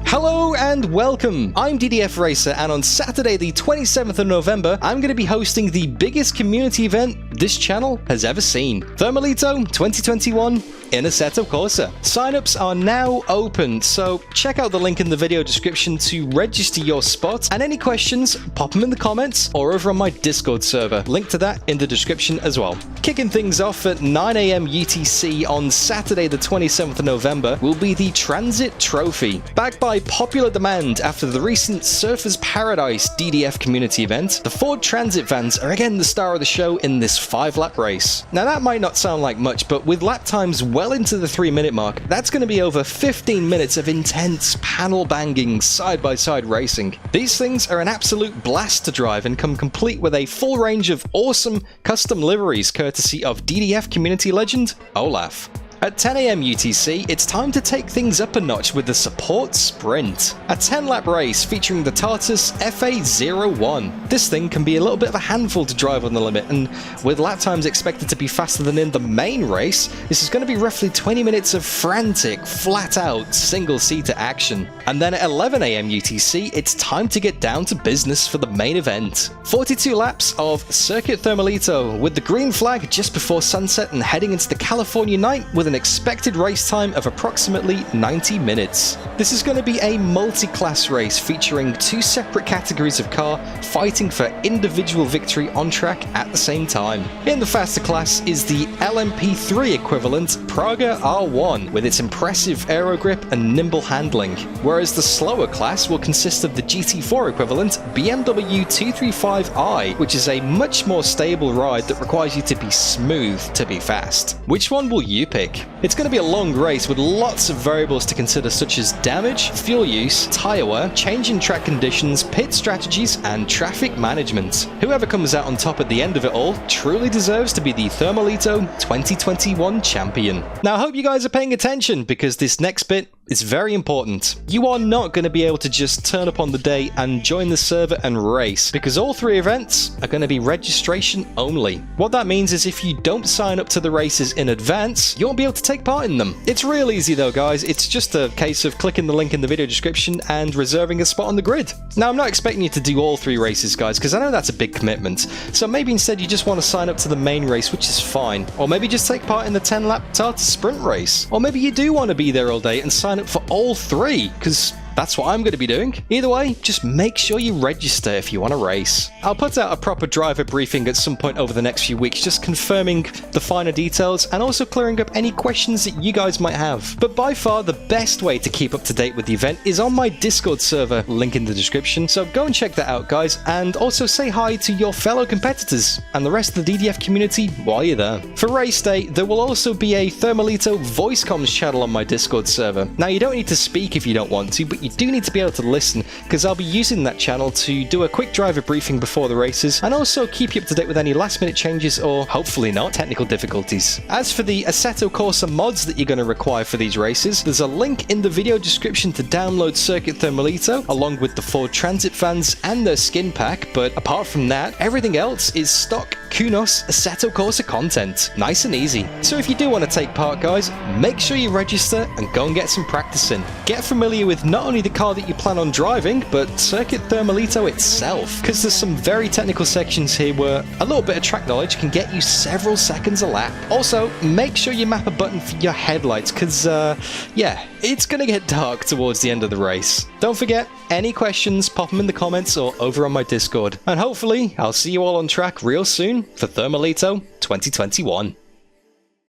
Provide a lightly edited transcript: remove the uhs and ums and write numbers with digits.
Hello and welcome! I'm DDF Racer, and on Saturday the 27th of November, I'm going to be hosting the biggest community event this channel has ever seen. Thermalito 2021 in Assetto Corsa. Signups are now open, so check out the link in the video description to register your spot, and any questions, pop them in the comments or over on my Discord server. Link to that in the description as well. Kicking things off at 9 AM UTC on Saturday the 27th of November will be the Transit Trophy. Backed by popular demand after the recent Surfers Paradise DDF Community Event, the Ford Transit vans are again the star of the show in this 5-lap race. Now that might not sound like much, but with lap times well into the 3-minute mark, that's going to be over 15 minutes of intense panel banging side-by-side racing. These things are an absolute blast to drive and come complete with a full range of awesome custom liveries courtesy of DDF community legend Olaf. At 10 AM UTC, it's time to take things up a notch with the Support Sprint, a 10-lap race featuring the Tatuus FA01. This thing can be a little bit of a handful to drive on the limit, and with lap times expected to be faster than in the main race, this is going to be roughly 20 minutes of frantic, flat-out, single-seater action. And then at 11 AM UTC, it's time to get down to business for the main event. 42 laps of Circuit Thermalito, with the green flag just before sunset and heading into the California night with an expected race time of approximately 90 minutes. This is going to be a multi-class race featuring 2 separate categories of car fighting for individual victory on track at the same time. In the faster class is the LMP3 equivalent Praga R1 with its impressive aero grip and nimble handling, whereas the slower class will consist of the GT4 equivalent BMW 235i, which is a much more stable ride that requires you to be smooth to be fast. Which one will you pick? It's going to be a long race with lots of variables to consider, such as damage, fuel use, tyre wear, change in track conditions, pit strategies, and traffic management. Whoever comes out on top at the end of it all truly deserves to be the Thermalito 2021 champion. Now I hope you guys are paying attention, because this next bit is very important. You are not going to be able to just turn up on the day and join the server and race, because all 3 events are going to be registration only. What that means is if you don't sign up to the races in advance, you won't be able to take part in them. It's real easy though, guys. It's just a case of clicking the link in the video description and reserving a spot on the grid. Now I'm not expecting you to do all 3 races, guys, because I know that's a big commitment. So maybe instead you just want to sign up to the main race, which is fine. Or maybe just take part in the 10-lap Tatuus sprint race. Or maybe you do want to be there all day and sign up for all 3, because that's what I'm going to be doing. Either way, just make sure you register if you want to race. I'll put out a proper driver briefing at some point over the next few weeks, just confirming the finer details and also clearing up any questions that you guys might have. But by far the best way to keep up to date with the event is on my Discord server, link in the description, so go and check that out, guys, and also say hi to your fellow competitors and the rest of the DDF community while you're there. For race day, there will also be a Thermalito voice comms channel on my Discord server. Now you don't need to speak if you don't want to, but you do need to be able to listen, because I'll be using that channel to do a quick driver briefing before the races and also keep you up to date with any last minute changes or, hopefully not, technical difficulties. As for the Assetto Corsa mods that you're going to require for these races, there's a link in the video description to download Circuit Thermalito along with the Ford Transit fans and their skin pack, but apart from that, everything else is stock Kunos Assetto Corsa content. Nice and easy. So if you do want to take part, guys, make sure you register and go and get some practice in. Get familiar with not only the car that you plan on driving, but Circuit Thermalito itself, because there's some very technical sections here where a little bit of track knowledge can get you several seconds a lap. Also, make sure you map a button for your headlights, because yeah, it's gonna get dark towards the end of the race. Don't forget, any questions, pop them in the comments or over on my Discord. And hopefully, I'll see you all on track real soon for Thermalito 2021.